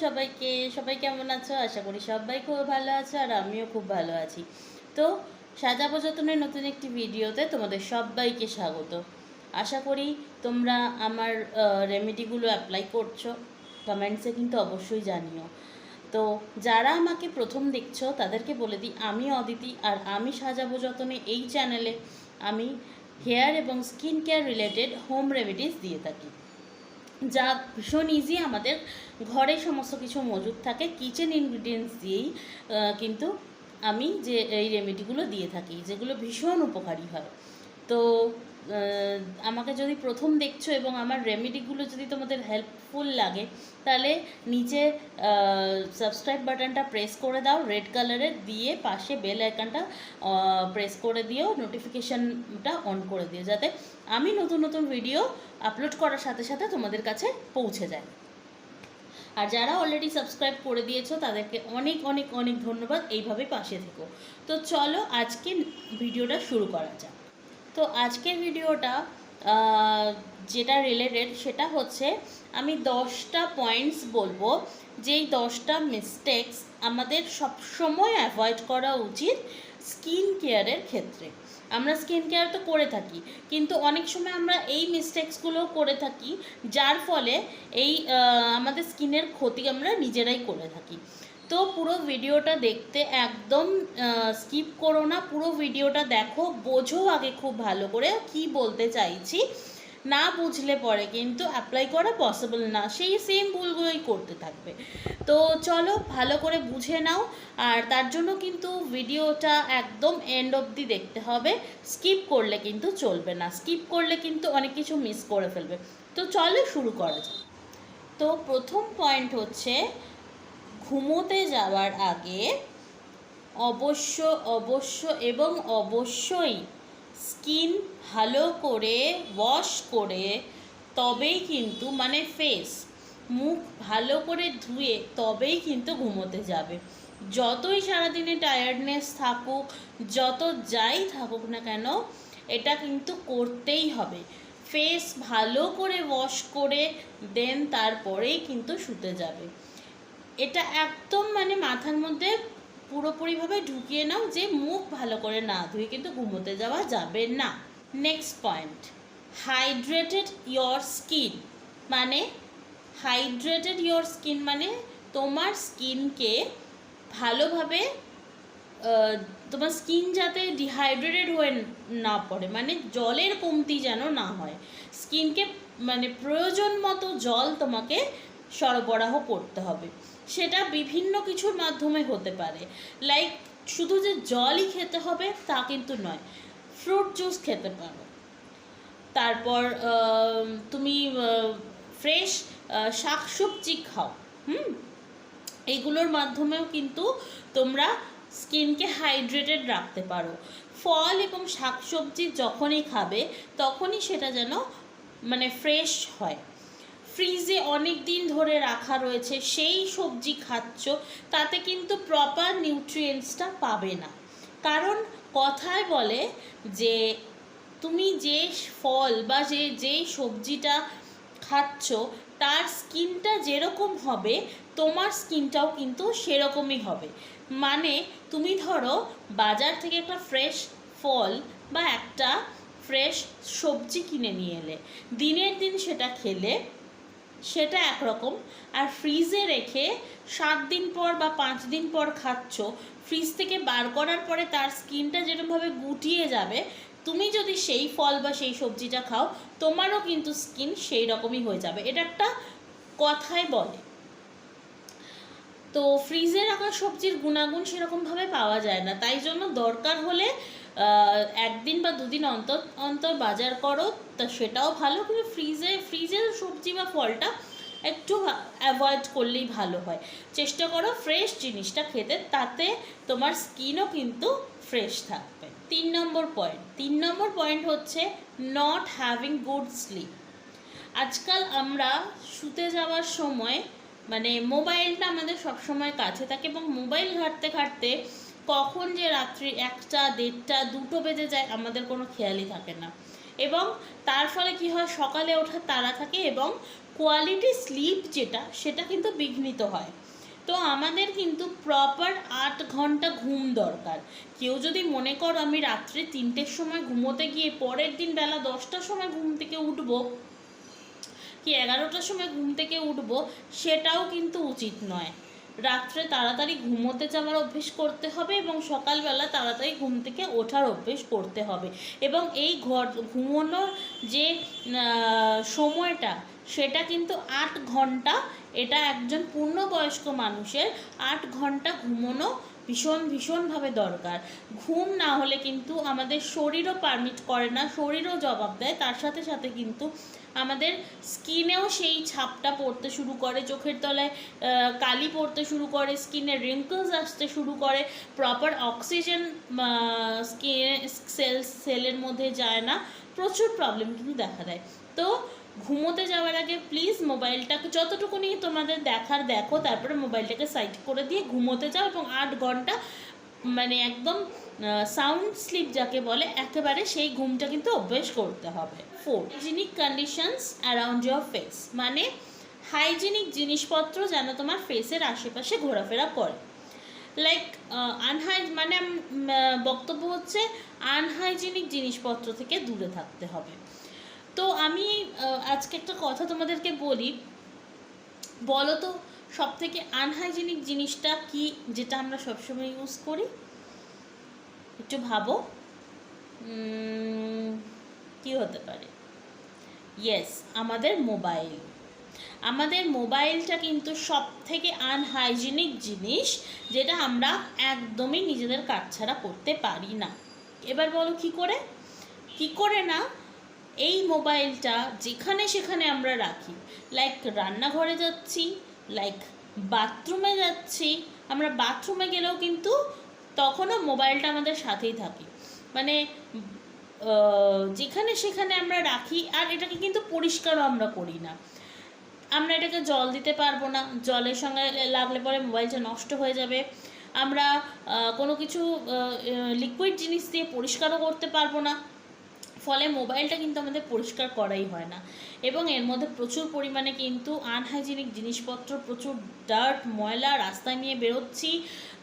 সবাইকে, সবাই কেমন আছো? আশা করি সবাই খুব ভালো আছো আর আমিও খুব ভালো আছি। তো সাজাবো যতনের নতুন একটি ভিডিওতে তোমাদের সবাইকে স্বাগত। আশা করি তোমরা আমার রেমেডিগুলো অ্যাপ্লাই করছো। কমেন্টসে কিন্তু অবশ্যই জানিও। তো যারা আমাকে প্রথম দেখছো তাদেরকে বলে দিই, আমি অদিতি আর আমি সাজাবো যতনে এই চ্যানেলে আমি হেয়ার এবং skin care related home remedies দিয়ে থাকি, যা ভীষণ ইজি। আমাদের ঘরে সমস্ত কিছু মজুদ থাকে, কিচেন ইনগ্রিডিয়েন্টস দিয়েই কিন্তু আমি যে এই রেমেডিগুলো দিয়ে থাকি, যেগুলো ভীষণ উপকারী হয়। তো আমাকে যদি প্রথম দেখছো এবং আমার রেমেডিগুলো যদি তোমাদের হেল্পফুল লাগে, তাহলে নিচে সাবস্ক্রাইব বাটনটা প্রেস করে দাও রেড কালারের, দিয়ে পাশে বেল আইকনটা প্রেস করে দিও, নোটিফিকেশানটা অন করে দিও, যাতে আমি নতুন নতুন ভিডিও আপলোড করার সাথে সাথে তোমাদের কাছে পৌঁছে যায়। আর যারা অলরেডি সাবস্ক্রাইব করে দিয়েছো তাদেরকে অনেক অনেক অনেক ধন্যবাদ, এইভাবে পাশে থেকো। তো চলো আজকে ভিডিওটা শুরু করা যাক। তো আজকের ভিডিওটা যেটা রিলেটেড সেটা হচ্ছে, আমি 10টা পয়েন্টস বলবো, যেই 10টা মিস্টেকস আমাদের সবসময় অ্যাভয়েড করা উচিত স্কিন কেয়ারের ক্ষেত্রে। আমরা স্কিন কেয়ার তো করে থাকি, কিন্তু অনেক সময় আমরা এই মিস্টেক্সগুলো করে থাকি, যার ফলে এই আমাদের স্কিনের ক্ষতি আমরা নিজেরাই করে থাকি। তো পুরো ভিডিওটা দেখতে একদম স্কিপ করো না, পুরো ভিডিওটা দেখো, বোঝো আগে খুব ভালো করে কি বলতে চাইছি। না বুঝলে পরে কিন্তু অ্যাপ্লাই করা পসিবল না, সেই সেম ভুলগুলোই করতে থাকবে। তো চলো ভালো করে বুঝে নাও, আর তার জন্য কিন্তু ভিডিওটা একদম এন্ড অবধি দেখতে হবে, স্কিপ করলে কিন্তু চলবে না, স্কিপ করলে কিন্তু অনেক কিছু মিস করে ফেলবে। তো চলো শুরু করা যাক। তো প্রথম পয়েন্ট হচ্ছে, ঘুমোতে যাওয়ার আগে অবশ্যই স্কিন ভালো করে ওয়াশ করে তবেই কিন্তু, মানে মুখ ভালো করে ধুয়ে তবেই কিন্তু ঘুমোতে যাবে। যতই সারাদিনে টায়ার্ডনেস থাকুক, যত যাই থাকুক না কেন, এটা কিন্তু করতেই হবে। ফেস ভালো করে ওয়াশ করে দেন তারপরেই কিন্তু শুতে যাবে। এটা একদম মানে মাথার মধ্যে পুরোপুরিভাবে ঢুকিয়ে নাও যে মুখ ভালো করে না ধুয়ে কিন্তু ঘুমোতে যাওয়া যাবে না। Next point, hydrated your skin. মানে তোমার স্কিনকে ভালোভাবে, তোমার স্কিন যাতে ডিহাইড্রেটেড হয়ে না পড়ে, মানে জলের কমতি যেন না হয়। স্কিনকে মানে প্রয়োজন মতো জল তোমাকে সরবরাহ করতে হবে। সেটা বিভিন্ন কিছুর মাধ্যমে হতে পারে, লাইক শুধু যে জলই খেতে হবে তা কিন্তু নয়, ফ্রুট জুস খেতে পারো। তারপর তুমি ফ্রেশ শাকসবজি খাও। এইগুলোর মাধ্যমেও কিন্তু তোমরা স্কিনকে হাইড্রেটেড রাখতে পারো। ফল এবং শাকসবজি যখনই খাবে তখনই সেটা যেন মানে ফ্রেশ হয়। ফ্রিজে অনেক দিন ধরে রাখা রয়েছে সেই সবজি খাচ্ছ, তাতে কিন্তু প্রপার নিউট্রিয়েন্টসটা পাবে না। কারণ কথায় বলে যে তুমি যে ফল বা যেই সবজিটা খাচ্ছ তার স্কিনটা যেরকম হবে তোমার স্কিনটাও কিন্তু সেরকমই হবে। মানে তুমি ধরো বাজার থেকে একটা ফ্রেশ ফল বা একটা ফ্রেশ সবজি কিনে নিয়ে এলে, দিনের দিন সেটা খেলে সেটা একরকম, আর ফ্রিজে রেখে 7 দিন পর বা 5 দিন পর খাচ্ছ, ফ্রিজ থেকে বার করার পরে তার স্কিনটা যেরকমভাবে গুটিয়ে যাবে, তুমি যদি সেই ফল বা সেই সবজিটা খাও তোমারও কিন্তু স্কিন সেই রকমই হয়ে যাবে। এটা একটা কথাই বলে। তো ফ্রিজে রাখা সবজির গুণাগুণ সেরকমভাবে পাওয়া যায় না, তাই জন্য দরকার হলে 1 দিন বা 2 দিন অন্তর অন্তর বাজার করো, তা সেটাও ভালো। কিন্তু ফ্রিজের সবজি বা ফলটা একটু অ্যাভয়েড করলেই ভালো হয়। চেষ্টা করো ফ্রেশ জিনিসটা খেতে, তাতে তোমার স্কিনও কিন্তু ফ্রেশ থাকবে। 3 নম্বর পয়েন্ট হচ্ছে নট হ্যাভিং গুড স্লিপ। আজকাল আমরা শুতে যাওয়ার সময় মানে মোবাইলটা আমাদের সবসময় কাছে থাকে, এবং মোবাইল ঘাঁটতে ঘাঁটতে কখন যে রাত্রি 1টা, 1:30, 2টো বেজে যায় আমাদের কোনো খেয়ালই থাকে না, এবং তার ফলে কি হয়, সকালে ওঠার তাড়া থাকে এবং কোয়ালিটি স্লিপ যেটা সেটা কিন্তু বিঘ্নিত হয়। তো আমাদের কিন্তু প্রপার 8 ঘন্টা ঘুম দরকার। কেউ যদি মনে করো আমি রাত্রে 3টের সময় ঘুমোতে গিয়ে পরের দিন বেলা 10টার সময় ঘুম থেকে উঠবো কি 11টার সময় ঘুম থেকে উঠবো, সেটাও কিন্তু উচিত নয়। রাত্রে তাড়াতাড়ি ঘুমোতে যাওয়ার অভ্যেস করতে হবে এবং সকালবেলা তাড়াতাড়ি ঘুম থেকে ওঠার অভ্যেস করতে হবে। এবং এই ঘুমোনোর যে সময়টা সেটা কিন্তু 8 ঘন্টা। এটা একজন পূর্ণবয়স্ক মানুষের 8 ঘন্টা ঘুমোনো ভীষণভাবে দরকার। ঘুম না হলে কিন্তু আমাদের শরীরও পারমিট করে না, শরীরও জবাব দেয়। তার সাথে সাথে কিন্তু আমাদের স্কিনেও সেই ছাপটা পড়তে শুরু করে, চোখের তলায় কালি পড়তে শুরু করে, স্কিনে রিঙ্কলস আসতে শুরু করে, প্রপার অক্সিজেন সেলের মধ্যে যায় না, প্রচুর প্রবলেম কিন্তু দেখা দেয়। তো ঘুমোতে যাওয়ার আগে প্লিজ মোবাইলটাকে যতটুকুনি তোমাদের দেখো, তারপরে মোবাইলটাকে সাইড করে দিয়ে ঘুমোতে যাও এবং 8 ঘন্টা মানে একদম সাউন্ড স্লিপ যাকে বলে একেবারে সেই ঘুমটা কিন্তু অভ্যেস করতে হবে। 4 hygienic conditions around your face, মানে হাইজিনিক জিনিসপত্র যেন তোমার ফেসের আশেপাশে ঘোরাফেরা করে। লাইক মানে বক্তব্য হচ্ছে আনহাইজিনিক জিনিসপত্র থেকে দূরে থাকতে হবে। তো আমি আজকে একটা কথা তোমাদেরকে বলি, বলো তো সব থেকে আনহাইজিনিক জিনিসটা কি যেটা আমরা সবসময় ইউজ করি? একটু ভাবো কি হতে পারে? ইয়েস, আমাদের মোবাইল। আমাদের মোবাইলটা কিন্তু সব থেকে আনহাইজিনিক জিনিস, যেটা আমরা একদমই নিজেদের কাটছাড়া করতে পারি না। এবার বলো কি করে না? এই মোবাইলটা যেখানে সেখানে আমরা রাখি, লাইক রান্নাঘরে যাচ্ছি, লাইক বাথরুমে যাচ্ছি, আমরা বাথরুমে গেলেও কিন্তু তখনও মোবাইলটা আমাদের সাথেই থাকে। মানে যেখানে সেখানে আমরা রাখি, আর এটাকে কিন্তু পরিষ্কারও আমরা করি না। আমরা এটাকে জল দিতে পারবো না, জলের সঙ্গে লাগলে পরে মোবাইলটা নষ্ট হয়ে যাবে। আমরা কোনো কিছু লিকুইড জিনিস দিয়ে পরিষ্কারও করতে পারবো না, ফলে মোবাইলটা কিন্তু আমাদের পরিষ্কার করাই হয় না। এবং এর মধ্যে প্রচুর পরিমাণে কিন্তু আনহাইজিনিক জিনিসপত্র, প্রচুর ডার্ট, ময়লা রাস্তায় নিয়ে বেরোচ্ছি,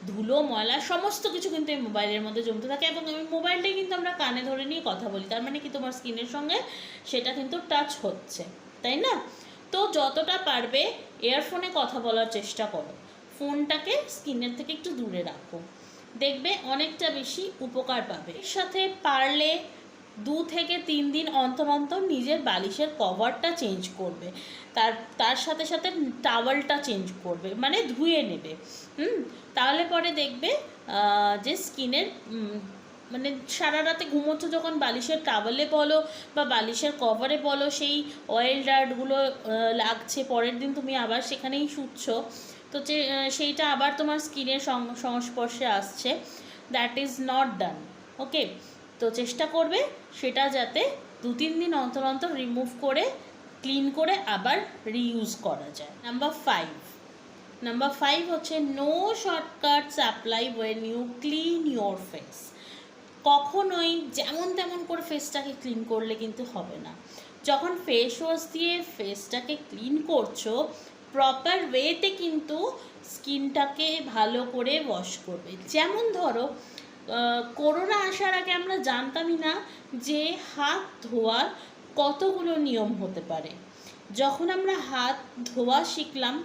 ধুলো ময়লা সমস্ত কিছু কিন্তু এই মোবাইলের মধ্যে জমতে থাকে। এবং এই মোবাইলটাই কিন্তু আমরা কানে ধরে নিয়ে কথা বলি, তার মানে কি তোমার স্কিনের সঙ্গে সেটা কিন্তু টাচ হচ্ছে, তাই না? তো যতটা পারবে ইয়ারফোনে কথা বলার চেষ্টা করো, ফোনটাকে স্কিনের থেকে একটু দূরে রাখো, দেখবে অনেকটা বেশি উপকার পাবে। এর সাথে পারলে 2 থেকে 3 দিন অন্তর অন্তর নিজের বালিশের কভারটা চেঞ্জ করবে, তার সাথে সাথে টাওয়ালটা চেঞ্জ করবে, মানে ধুয়ে নেবে। তাহলে পরে দেখবে যে স্কিনের মানে সারা রাতে ঘুমোচ্ছ যখন বালিশের টাওয়ালে বলো বা বালিশের কভারে বলো, সেই অয়েল ডার্টগুলো লাগছে, পরের দিন তুমি আবার সেখানেই শুচ্ছ, তো যে সেইটা আবার তোমার স্কিনের সংস্পর্শে আসছে। That is not done. Okay, তো চেষ্টা করবে সেটা যাতে 2-3 দিন অন্তর অন্তর রিমুভ করে ক্লিন করে আবার রিইউজ করা যায়। নাম্বার 5 হচ্ছে no shortcuts apply when you clean your face. কখনোই যেমন তেমন করে ফেসটাকে ক্লিন করলে কিন্তু হবে না। যখন ফেস ওয়াশ দিয়ে ফেসটাকে ক্লিন করছো, প্রপার ওয়েতে কিন্তু স্কিনটাকে ভালো করে ওয়াশ করবে। যেমন ধরো করোনা আসার আগে আমরা জানতামই না যে হাত ধোয়ার কতগুলো নিয়ম হতে পারে। যখন আমরা হাত ধোয়া শিখলাম,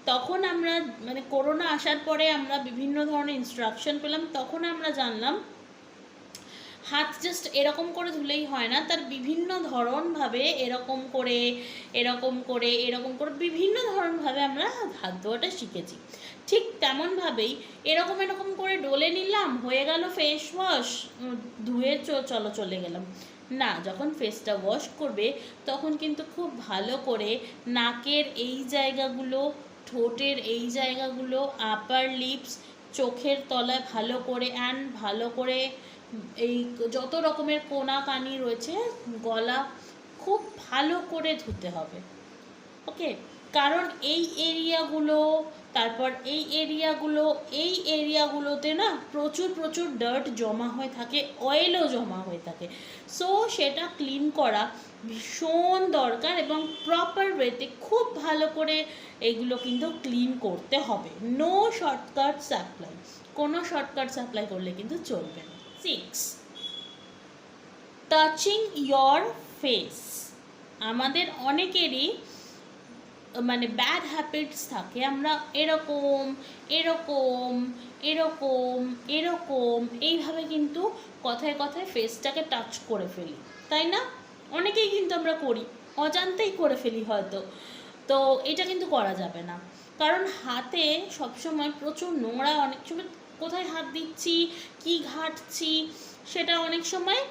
তখন আমরা মানে করোনা আসার পরে আমরা বিভিন্ন ধরনের ইনস্ট্রাকশন পেলাম, তখন আমরা জানলাম হাত জাস্ট এরকম করে ধুলেই হয় না, তার বিভিন্ন ধরনভাবে এরকম করে বিভিন্ন ধরনভাবে আমরা হাত ধোয়াটা শিখেছি। ঠিক তেমনভাবেই এরকম করে ডলে নিলাম, হয়ে গেল ফেস ওয়াশ, ধুয়ে চলে গেলাম না। যখন ফেসটা ওয়াশ করবে তখন কিন্তু খুব ভালো করে নাকের এই জায়গাগুলো, ঠোঁটের এই জায়গাগুলো, আপার লিপস, চোখের তলায় ভালো করে এই যত রকমের কোনা কানি রয়েছে, গলা খুব ভালো করে ধুতে হবে। ওকে, কারণ এই এরিয়াগুলো, তারপর এই এরিয়াগুলোতে না প্রচুর প্রচুর ডার্ট জমা হয়ে থাকে, অয়েলও জমা হয়ে থাকে। সো সেটা ক্লিন করা ভীষণ দরকার এবং প্রপার ওয়েতে খুব ভালো করে এগুলো কিন্তু ক্লিন করতে হবে। নো শর্টকাটস অ্যাপ্লাই, কোনো শর্টকাটস অ্যাপ্লাই করলে কিন্তু চলবে না। 6, টাচিং ইয়োর ফেস। আমাদের অনেকেরই মানে ব্যাড হ্যাবিটস থাকে, আমরা এরকম এরকম এরকম এরকম এইভাবে কিন্তু কথায় কথায় ফেসটাকে টাচ করে ফেলি, তাই না? অনেকেই কিন্তু আমরা করি, অজান্তেই করে ফেলি হয়তো। তো এটা কিন্তু করা যাবে না, কারণ হাতে সবসময় প্রচুর নোংরা, অনেক সময় কোথায় হাত দিচ্ছি, কি ঘাঁটছি, সেটা অনেক সময়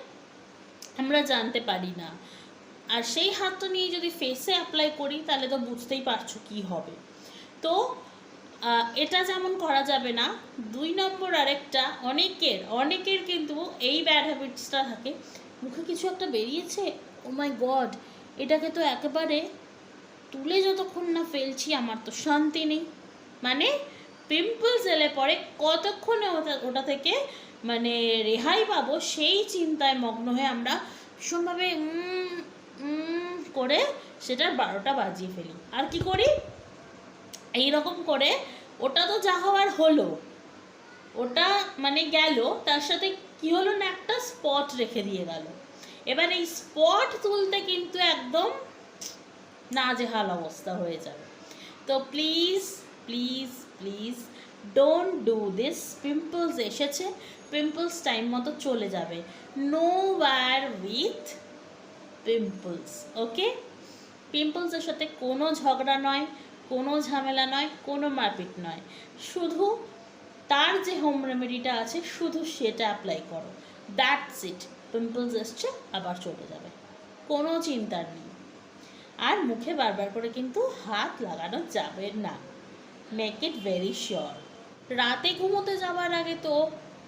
আমরা জানতে পারি না। আর সেই হাতটা নিয়ে যদি ফেসে অ্যাপ্লাই করি তাহলে তো বুঝতেই পারছো কি হবে। তো এটা যেমন করা যাবে না। 2 নম্বর আরেকটা, অনেকের কিন্তু এই ব্যাড হ্যাবিটসটা থাকে, মুখে কিছু একটা বেরিয়েছে, ও মাই গড, এটাকে তো একেবারে তুলে যতক্ষণ না ফেলছি আমার তো শান্তি নেই। মানে পিম্পলস এলে পরে কতক্ষণে ওটা থেকে মানে রেহাই পাবো সেই চিন্তায় মগ্ন হয়ে আমরা ভীষণভাবে করে সেটার 12টা বাজিয়ে ফেলি। আর কি করি, এইরকম করে ওটা তো যা হওয়ার হলো, ওটা মানে গেল, তার সাথে কি হলো না, একটা স্পট রেখে দিয়ে গেল। এবার এই স্পট তুলতে কিন্তু একদম নাজেহাল অবস্থা হয়ে যাবে। তো please please please don't do this. Pimples এসেছে, পিম্পলস টাইম মতো চলে যাবে। নো ওয়্যার উইথ পিম্পলস, ওকে? পিম্পলসের সাথে কোনো ঝগড়া নয়, কোনো ঝামেলা নয়, কোনো মারপিট নয়, শুধু তার যে হোম রেমেডিটা আছে শুধু সেটা অ্যাপ্লাই করো, দ্যাটস ইট। পিম্পলস এসছে আবার চলে যাবে, কোনো চিন্তার নেই। আর মুখে বারবার করে কিন্তু হাত লাগানো যাবে না, মেক ইট ভেরি শিওর। রাতে ঘুমোতে যাওয়ার আগে তো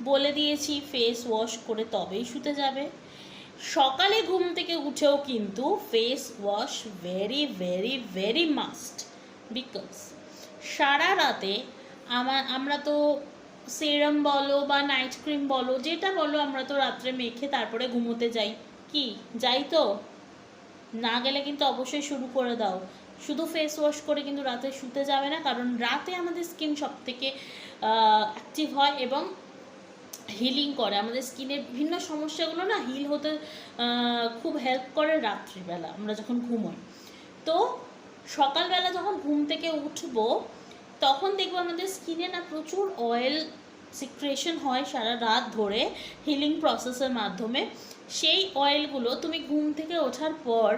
বলে দিয়েছি ফেস ওয়াশ করে তবেই শুতে যাবে। সকালে ঘুম থেকে উঠেও কিন্তু face wash very very very must, because সারা রাতে আমরা তো সেরাম বলো বা নাইট ক্রিম বলো, যেটা বলো, আমরা তো রাত্রে মেখে তারপরে ঘুমোতে যাই, কি যাই তো? না গেলে কিন্তু অবশ্যই শুরু করে দাও। শুধু ফেস ওয়াশ করে কিন্তু রাতে শুতে যাবে না, কারণ রাতে আমাদের স্কিন সবথেকে অ্যাক্টিভ হয় এবং হিলিং করে। আমাদের স্কিনের বিভিন্ন সমস্যাগুলো না হিল হতে খুব হেল্প করে রাত্রিবেলা আমরা যখন ঘুমোই। তো সকালবেলা যখন ঘুম থেকে উঠবো তখন দেখবো আমাদের স্কিনে না প্রচুর অয়েল সিক্রেশন হয় সারা রাত ধরে হিলিং প্রসেসের মাধ্যমে। সেই অয়েলগুলো তুমি ঘুম থেকে ওঠার পর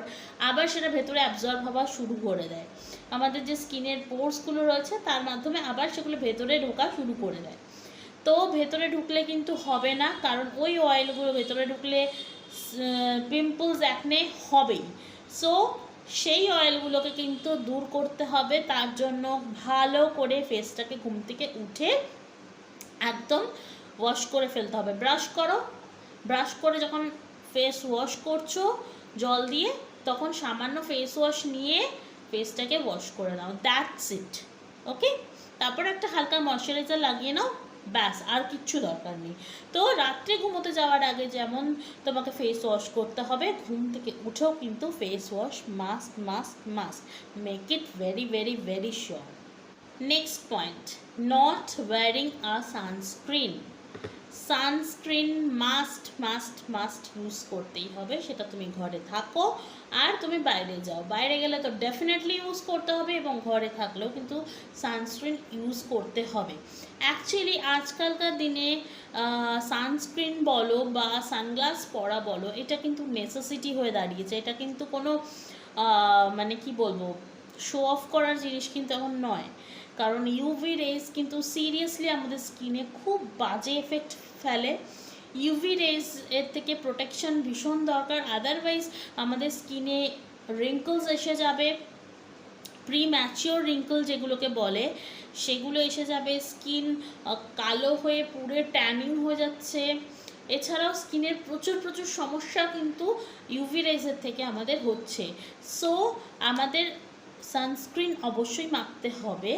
আবার সেটা ভেতরে অ্যাবজর্ব হওয়া শুরু করে দেয়, আমাদের যে স্কিনের পোর্সগুলো রয়েছে তার মাধ্যমে আবার সেগুলো ভেতরে ঢোকা শুরু করে দেয়। তো ভেতরে ঢুকলে কিন্তু হবে না, কারণ ওই অয়েলগুলো ভেতরে ঢুকলে পিম্পলস একনে হবেই। সো সেই অয়েলগুলোকে কিন্তু দূর করতে হবে, তার জন্য ভালো করে ফেসটাকে ঘুম থেকে উঠে একদম ওয়াশ করে ফেলতে হবে। ব্রাশ করে যখন ফেস ওয়াশ করছো জল দিয়ে, তখন সামান্য ফেস ওয়াশ নিয়ে ফেসটাকে ওয়াশ করে নাও, দ্যাটস ইট, ওকে? তারপর একটা হালকা ময়শ্চারাইজার লাগিয়ে নাও, ব্যাস, আর কিচ্ছু দরকার নেই। তো রাত্রে ঘুমোতে যাওয়ার আগে যেমন তোমাকে ফেস ওয়াশ করতে হবে, ঘুম থেকে উঠেও কিন্তু face wash must must must, make it very very very sure. Next point, not wearing a sunscreen. Sunscreen must must must use করতেই হবে, সেটা তুমি ঘরে থাকো আর তুমি বাইরে যাও। বাইরে গেলে তো ডেফিনেটলি ইউজ করতে হবে এবং ঘরে থাকলেও কিন্তু সানস্ক্রিন ইউজ করতে হবে। অ্যাকচুয়ালি আজকালকার দিনে সানস্ক্রিন বলো বা সানগ্লাস পরা বলো, এটা কিন্তু নেসেসিটি হয়ে দাঁড়িয়েছে। এটা কিন্তু কোনো মানে কি বলবো, শো অফ করার জিনিস কিন্তু এখন নয়, কারণ ইউভি রেজ কিন্তু সিরিয়াসলি আমাদের স্কিনে খুব বাজে এফেক্ট ফেলে। ইউভি রেজ এর থেকে প্রোটেকশন ভীষণ দরকার, আদারওয়াইজ আমাদের স্কিনে রিঙ্কলস এসে যাবে, প্রিম্যাচিওর রিঙ্কল যেগুলোকে বলে সেগুলো এসে যাবে, স্কিন কালো হয়ে পুরো ট্যানিং হয়ে যাচ্ছে। এছাড়াও স্কিনের প্রচুর প্রচুর সমস্যা কিন্তু ইউভি রেজের থেকে আমাদের হচ্ছে। সো আমাদের সানস্ক্রিন অবশ্যই মাখতে হবে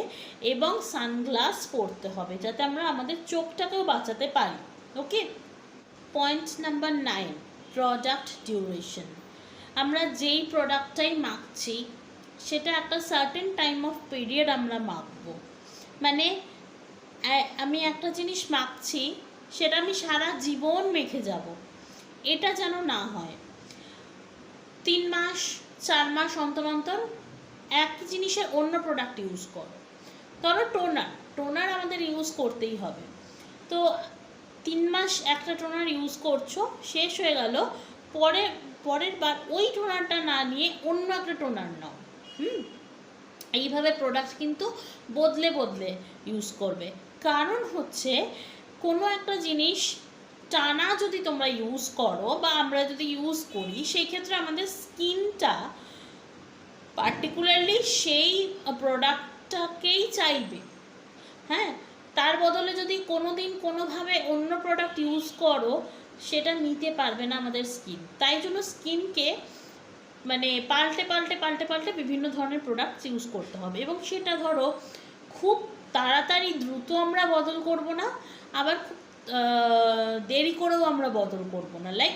এবং সানগ্লাস পরতে হবে, যাতে আমরা আমাদের চোখটাকেও বাঁচাতে পারি। Okay. Point number 9, product duration. আমরা যেই প্রোডাক্টটাই মাখছি সেটা একটা সার্টেন টাইম অফ পিরিয়ড আমরা মাখবো। মানে আমি একটা জিনিস মাখছি, সেটা আমি সারা জীবন মেখে যাব, এটা যেন না হয়। 3 মাস 4 মাস অন্তর অন্তর এক জিনিসের অন্য প্রোডাক্ট ইউজ করো। ধরো টোনার আমাদের ইউজ করতেই হবে, তো 3 মাস একটা টোনার ইউজ করছো, শেষ হয়ে গেল, পরের বার ওই টোনারটা না নিয়ে অন্য একটা টোনার নাও। এইভাবে প্রোডাক্ট কিন্তু বদলে বদলে ইউজ করবে। কারণ হচ্ছে কোনো একটা জিনিস টানা যদি তোমরা ইউজ করো বা আমরা যদি ইউজ করি, সেই ক্ষেত্রে আমাদের স্কিনটা পার্টিকুলারলি সেই প্রোডাক্টটাকেই চাইবে। হ্যাঁ, তার বদলে যদি কোনো দিন কোনোভাবে অন্য প্রোডাক্ট ইউজ করো, সেটা নিতে পারবে না আমাদের স্কিন। তাই জন্য স্কিনকে মানে পাল্টে পাল্টে পাল্টে পাল্টে বিভিন্ন ধরনের প্রোডাক্টস ইউজ করতে হবে। এবং সেটা ধরো খুব তাড়াতাড়ি দ্রুত আমরা বদল করব না, আবার খুব দেরি করেও আমরা বদল করব না। লাইক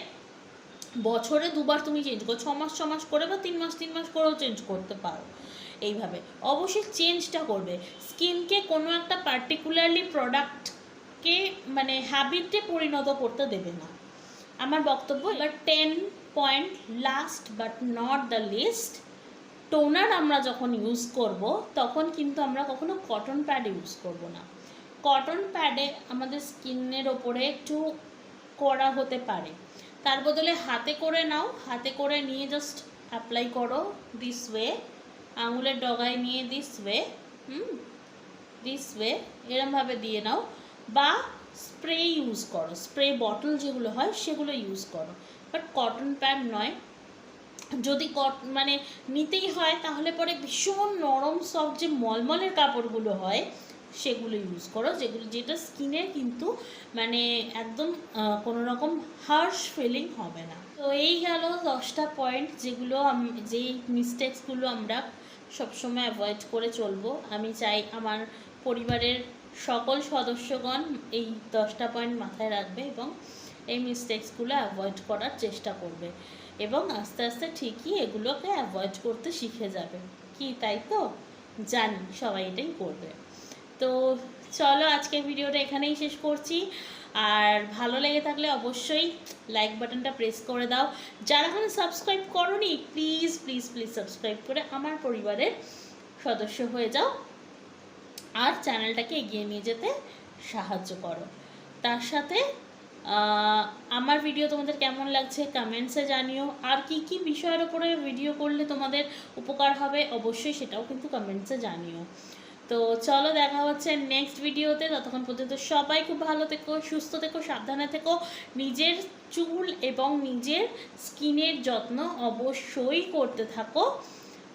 বছরে 2 বার তুমি চেঞ্জ করো, 6 মাস 6 মাস করে বা 3 মাস 3 মাস করেও চেঞ্জ করতে পারো। এইভাবে অবশ্যই চেঞ্জটা করবে। স্কিনকে কোনো একটা পার্টিকুলারলি প্রোডাক্টকে মানে হ্যাবিটে পরিণত করতে দেবে না, আমার বক্তব্য। এবার 10 point, last but not the least, toner আমরা যখন ইউজ করব তখন কিন্তু আমরা কখনো কটন প্যাড ইউজ করব না। কটন প্যাডে আমাদের স্কিনের ওপরে একটু কড়া হতে পারে, তার বদলে হাতে করে নাও, হাতে করে নিয়ে জাস্ট অ্যাপ্লাই করো দিস ওয়ে, আঙুলের ডগায় নিয়ে দিস ওয়ে এরমভাবে দিয়ে নাও, বা স্প্রে ইউজ করো, স্প্রে বটল যেগুলো হয় সেগুলো ইউজ করো, বাট কটন প্যাড নয়। যদি মানে নিতেই হয় তাহলে পরে ভীষণ নরম সফট যে মলমলের কাপড়গুলো হয় সেগুলো ইউজ করো, যেটা স্কিনের কিন্তু মানে একদম কোনো রকম হার্শ ফিলিং হবে না। তো এই গেল 10টা পয়েন্ট, যেই মিস্টেক্সগুলো আমরা সবসময় অ্যাভয়েড করে চলবো। আমি চাই আমার পরিবারের সকল সদস্যগণ এই 10টা পয়েন্ট মাথায় রাখবে এবং এই মিস্টেক্সগুলো অ্যাভয়েড করার চেষ্টা করবে, এবং আস্তে আস্তে ঠিকই এগুলোকে অ্যাভয়েড করতে শিখে যাবে। কি তাই তো? জানি সবাই এটাই করবে। তো চলো আজকের ভিডিওটা এখানেই শেষ করছি। আর ভালো লেগে থাকলে অবশ্যই লাইক বাটনটা প্রেস করে দাও। যারা এখন সাবস্ক্রাইব করোনি, প্লিজ প্লিজ প্লিজ সাবস্ক্রাইব করে আমার পরিবারের সদস্য হয়ে যাও আর চ্যানেলটাকে এগিয়ে নিয়ে যেতে সাহায্য করো। তার সাথে আমার ভিডিও তোমাদের কেমন লাগছে কমেন্টসে জানিও। আর কি কি বিষয়ের উপরে ভিডিও করলে তোমাদের উপকার হবে অবশ্যই সেটাও কিন্তু কমেন্টসে জানিও। তো চলো দেখা হচ্ছে নেক্সট ভিডিওতে। ততক্ষণ পর্যন্ত সবাই খুব ভালো থেকো, সুস্থ থেকো, সাবধানে থেকো, নিজের চুল এবং নিজের স্কিনের যত্ন অবশ্যই করতে থাকো।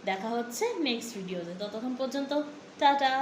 দেখা হচ্ছে নেক্সট ভিডিওতে। ততক্ষণ পর্যন্ত টাটা।